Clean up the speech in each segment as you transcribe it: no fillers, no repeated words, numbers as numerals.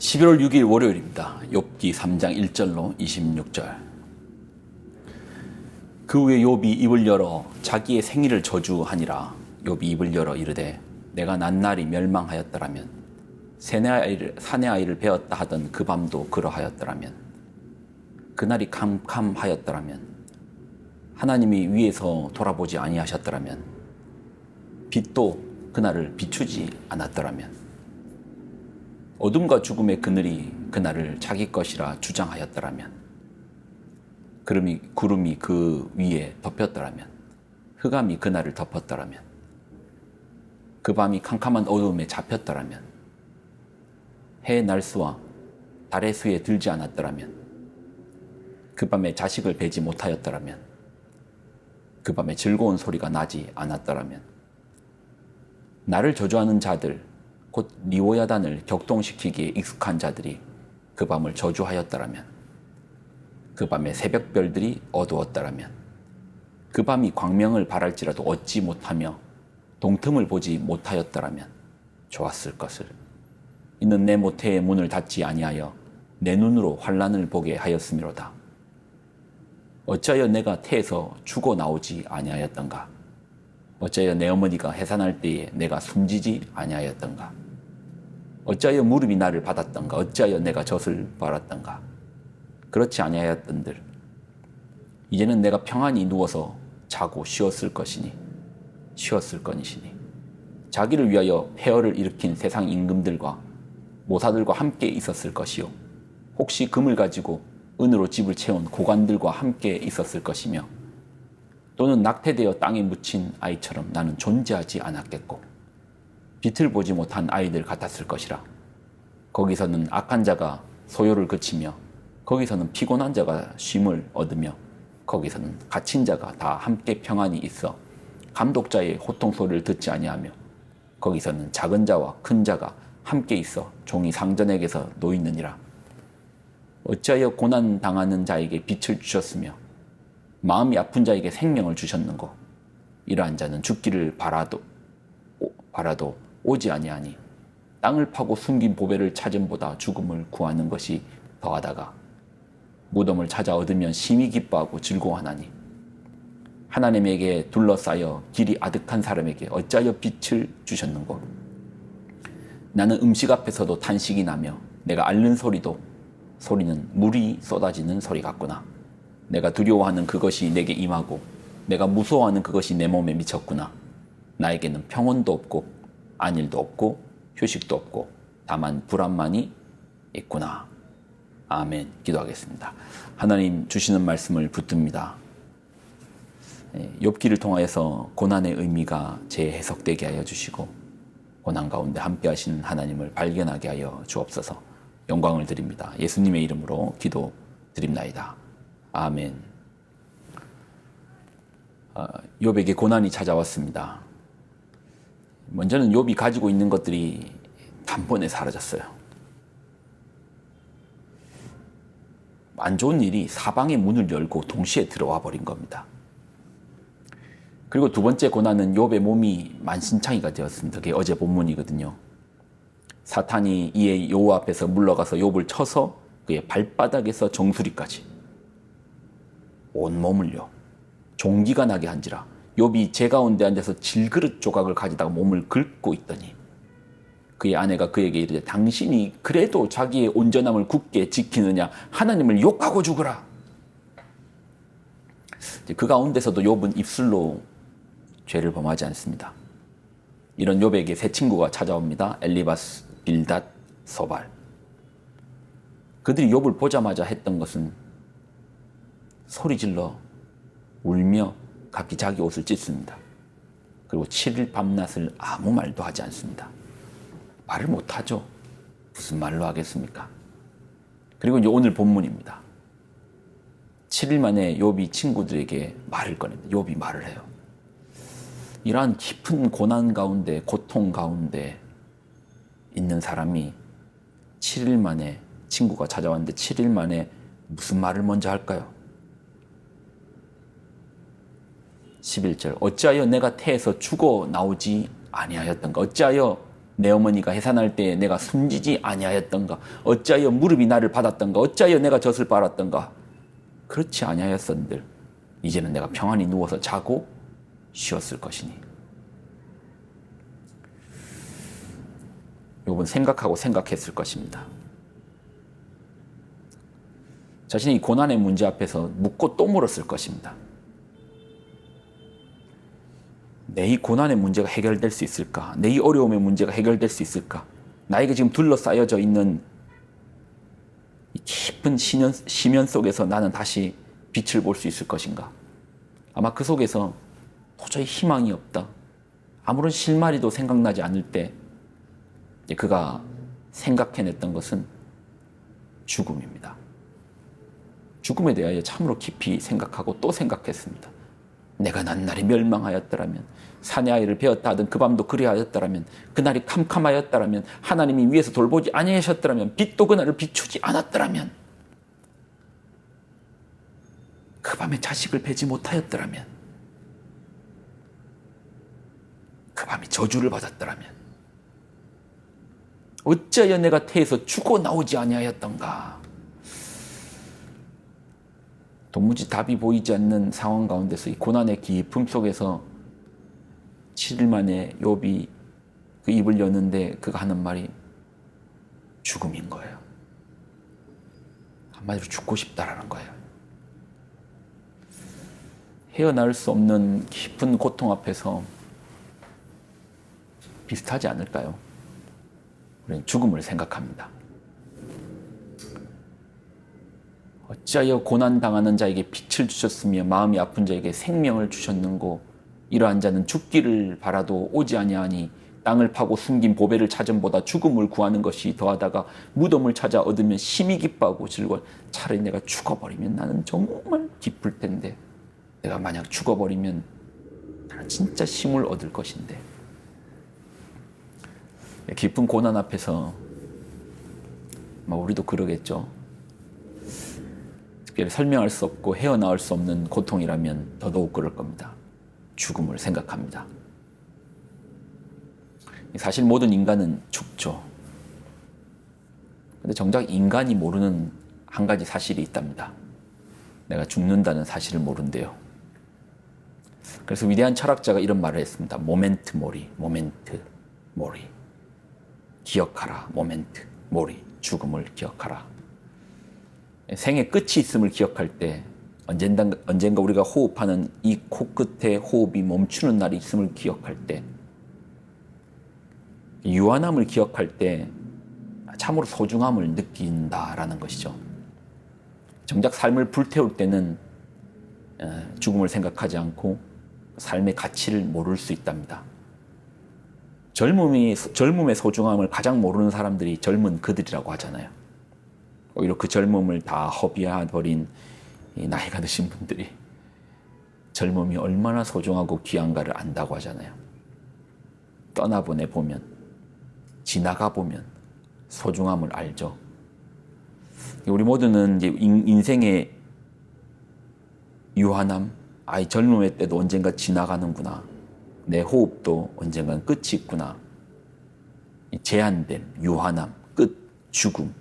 11월 6일 월요일입니다. 욥기 3장 1절로 26절. 그 후에 욥이 입을 열어 자기의 생일을 저주하니라. 욥이 입을 열어 이르되 내가 낱날이 멸망하였더라면 사내 아이를 베었다 하던 그 밤도 그러하였더라면 그날이 캄캄하였더라면 하나님이 위에서 돌아보지 아니하셨더라면 빛도 그날을 비추지 않았더라면 어둠과 죽음의 그늘이 그날을 자기 것이라 주장하였더라면 구름이 그 위에 덮였더라면 흑암이 그날을 덮었더라면 그 밤이 캄캄한 어둠에 잡혔더라면 해의 날수와 달의 수에 들지 않았더라면 그 밤에 자식을 베지 못하였더라면 그 밤에 즐거운 소리가 나지 않았더라면 나를 저주하는 자들 곧 리오야단을 격동시키기에 익숙한 자들이 그 밤을 저주하였더라면 그 밤에 새벽별들이 어두웠더라면 그 밤이 광명을 바랄지라도 얻지 못하며 동틈을 보지 못하였더라면 좋았을 것을. 이는 내 모태의 문을 닫지 아니하여 내 눈으로 환난을 보게 하였음이로다. 어찌하여 내가 태에서 죽어 나오지 아니하였던가. 어찌하여 내 어머니가 해산할 때에 내가 숨지지 아니하였던가. 어찌하여 무릎이 나를 받았던가. 어찌하여 내가 젖을 빨았던가. 그렇지 아니하였던들 이제는 내가 평안히 누워서 자고 쉬었을 거니시니 자기를 위하여 폐허를 일으킨 세상 임금들과 모사들과 함께 있었을 것이요 혹시 금을 가지고 은으로 집을 채운 고관들과 함께 있었을 것이며 또는 낙태되어 땅에 묻힌 아이처럼 나는 존재하지 않았겠고 빛을 보지 못한 아이들 같았을 것이라. 거기서는 악한 자가 소요를 그치며 거기서는 피곤한 자가 쉼을 얻으며 거기서는 갇힌 자가 다 함께 평안히 있어 감독자의 호통 소리를 듣지 아니하며 거기서는 작은 자와 큰 자가 함께 있어 종이 상전에게서 놓이느니라. 어찌하여 고난 당하는 자에게 빛을 주셨으며 마음이 아픈 자에게 생명을 주셨는고. 이러한 자는 죽기를 바라도 오지 아니하니 땅을 파고 숨긴 보배를 찾음보다 죽음을 구하는 것이 더하다가 무덤을 찾아 얻으면 심히 기뻐하고 즐거워하나니 하나님에게 둘러싸여 길이 아득한 사람에게 어찌하여 빛을 주셨는고. 나는 음식 앞에서도 탄식이 나며 내가 앓는 소리는 물이 쏟아지는 소리 같구나. 내가 두려워하는 그것이 내게 임하고 내가 무서워하는 그것이 내 몸에 미쳤구나. 나에게는 평온도 없고 안일도 없고 휴식도 없고 다만 불안만이 있구나. 아멘. 기도하겠습니다. 하나님 주시는 말씀을 붙듭니다. 욥기를 통하여서 고난의 의미가 재해석되게 하여 주시고 고난 가운데 함께 하시는 하나님을 발견하게 하여 주옵소서. 영광을 드립니다. 예수님의 이름으로 기도드립나이다. 아멘. 욥에게 고난이 찾아왔습니다. 먼저는 욥이 가지고 있는 것들이 단번에 사라졌어요. 안 좋은 일이 사방의 문을 열고 동시에 들어와 버린 겁니다. 그리고 두 번째 고난은 욥의 몸이 만신창이가 되었습니다. 그게 어제 본문이거든요. 사탄이 이에 여호와 앞에서 물러가서 욥을 쳐서 그의 발바닥에서 정수리까지 온 몸을요 종기가 나게 한지라. 욥이 제 가운데 앉아서 질그릇 조각을 가지다가 몸을 긁고 있더니 그의 아내가 그에게 이르되 당신이 그래도 자기의 온전함을 굳게 지키느냐. 하나님을 욕하고 죽으라. 그 가운데서도 욥은 입술로 죄를 범하지 않습니다. 이런 욥에게 세 친구가 찾아옵니다. 엘리바스, 빌닷, 소발. 그들이 욥을 보자마자 했던 것은 소리질러 울며 각기 자기 옷을 찢습니다. 그리고 7일 밤낮을 아무 말도 하지 않습니다. 말을 못하죠. 무슨 말로 하겠습니까? 그리고 이제 오늘 본문입니다. 7일 만에 욥이 친구들에게 말을 꺼냅니다. 욥이 말을 해요. 이러한 깊은 고난 가운데 고통 가운데 있는 사람이 7일 만에 친구가 찾아왔는데 7일 만에 무슨 말을 먼저 할까요? 11절 어찌하여 내가 태에서 죽어 나오지 아니하였던가. 어찌하여 내 어머니가 해산할 때에 내가 숨지지 아니하였던가? 어찌하여 무릎이 나를 받았던가? 어찌하여 내가 젖을 빨았던가? 그렇지 아니하였었는들 이제는 내가 평안히 누워서 자고 쉬었을 것이니. 욥은 생각하고 생각했을 것입니다. 자신이 고난의 문제 앞에서 묻고 또 물었을 것입니다. 내 이 고난의 문제가 해결될 수 있을까? 내 이 어려움의 문제가 해결될 수 있을까? 나에게 지금 둘러싸여져 있는 이 깊은 심연 속에서 나는 다시 빛을 볼 수 있을 것인가? 아마 그 속에서 도저히 희망이 없다. 아무런 실마리도 생각나지 않을 때 그가 생각해냈던 것은 죽음입니다. 죽음에 대하여 참으로 깊이 생각하고 또 생각했습니다. 내가 난 날이 멸망하였더라면, 사내 아이를 베었다 하던 그 밤도 그리하였더라면, 그날이 캄캄하였더라면, 하나님이 위에서 돌보지 아니하셨더라면, 빛도 그날을 비추지 않았더라면, 그 밤에 자식을 베지 못하였더라면, 그 밤이 저주를 받았더라면, 어찌하여 내가 태에서 죽어 나오지 아니하였던가. 도무지 답이 보이지 않는 상황 가운데서 이 고난의 깊음 속에서 7일 만에 욥이 그 입을 여는데 그가 하는 말이 죽음인 거예요. 한마디로 죽고 싶다라는 거예요. 헤어나올 수 없는 깊은 고통 앞에서 비슷하지 않을까요? 우리는 죽음을 생각합니다. 어찌하여 고난당하는 자에게 빛을 주셨으며 마음이 아픈 자에게 생명을 주셨는고 이러한 자는 죽기를 바라도 오지 아니하니 땅을 파고 숨긴 보배를 찾음보다 죽음을 구하는 것이 더하다가 무덤을 찾아 얻으면 심히 기뻐하고 즐거워. 차라리 내가 죽어버리면 나는 정말 기쁠 텐데 내가 만약 죽어버리면 나는 진짜 힘을 얻을 것인데. 깊은 고난 앞에서 우리도 그러겠죠. 특별히 설명할 수 없고 헤어나올 수 없는 고통이라면 더더욱 그럴 겁니다. 죽음을 생각합니다. 사실 모든 인간은 죽죠. 근데 정작 인간이 모르는 한 가지 사실이 있답니다. 내가 죽는다는 사실을 모른대요. 그래서 위대한 철학자가 이런 말을 했습니다. 모멘트 모리, 모멘트 모리. 기억하라, 모멘트 모리. 죽음을 기억하라. 생의 끝이 있음을 기억할 때 언젠가 우리가 호흡하는 이 코끝에 호흡이 멈추는 날이 있음을 기억할 때 유한함을 기억할 때 참으로 소중함을 느낀다라는 것이죠. 정작 삶을 불태울 때는 죽음을 생각하지 않고 삶의 가치를 모를 수 있답니다. 젊음의 소중함을 가장 모르는 사람들이 젊은 그들이라고 하잖아요. 오히려 그 젊음을 다 허비해버린 나이가 드신 분들이 젊음이 얼마나 소중하고 귀한가를 안다고 하잖아요. 떠나보내보면, 지나가보면 소중함을 알죠. 우리 모두는 이제 인생의 유한함, 젊음의 때도 언젠가 지나가는구나. 내 호흡도 언젠간 끝이 있구나. 제한됨, 유한함, 끝, 죽음.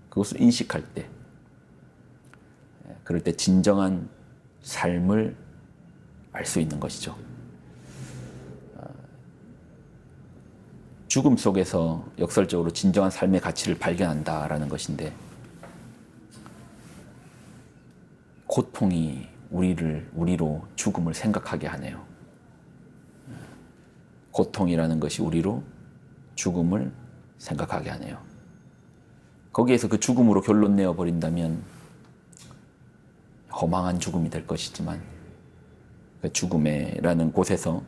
그것을 인식할 때, 그럴 때 진정한 삶을 알 수 있는 것이죠. 죽음 속에서 역설적으로 진정한 삶의 가치를 발견한다라는 것인데, 고통이 우리로 죽음을 생각하게 하네요. 고통이라는 것이 우리로 죽음을 생각하게 하네요. 거기에서 그 죽음으로 결론 내어버린다면 허망한 죽음이 될 것이지만 그 죽음이라는 곳에서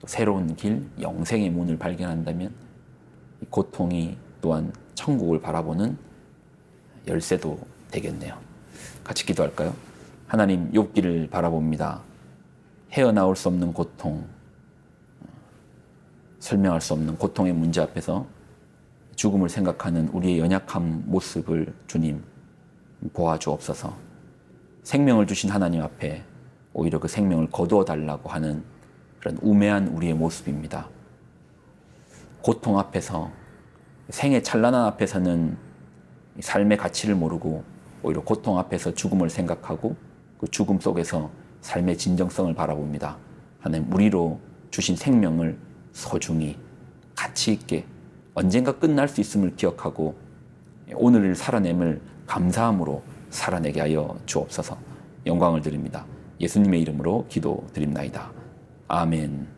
또 새로운 길, 영생의 문을 발견한다면 이 고통이 또한 천국을 바라보는 열쇠도 되겠네요. 같이 기도할까요? 하나님, 욥기를 바라봅니다. 헤어나올 수 없는 고통, 설명할 수 없는 고통의 문제 앞에서 죽음을 생각하는 우리의 연약한 모습을 주님 보아주옵소서. 생명을 주신 하나님 앞에 오히려 그 생명을 거두어 달라고 하는 그런 우매한 우리의 모습입니다. 고통 앞에서, 생의 찬란한 앞에서는 삶의 가치를 모르고 오히려 고통 앞에서 죽음을 생각하고 그 죽음 속에서 삶의 진정성을 바라봅니다. 하나님, 우리로 주신 생명을 소중히 가치 있게 언젠가 끝날 수 있음을 기억하고 오늘을 살아냄을 감사함으로 살아내게 하여 주옵소서. 영광을 드립니다. 예수님의 이름으로 기도드립나이다. 아멘.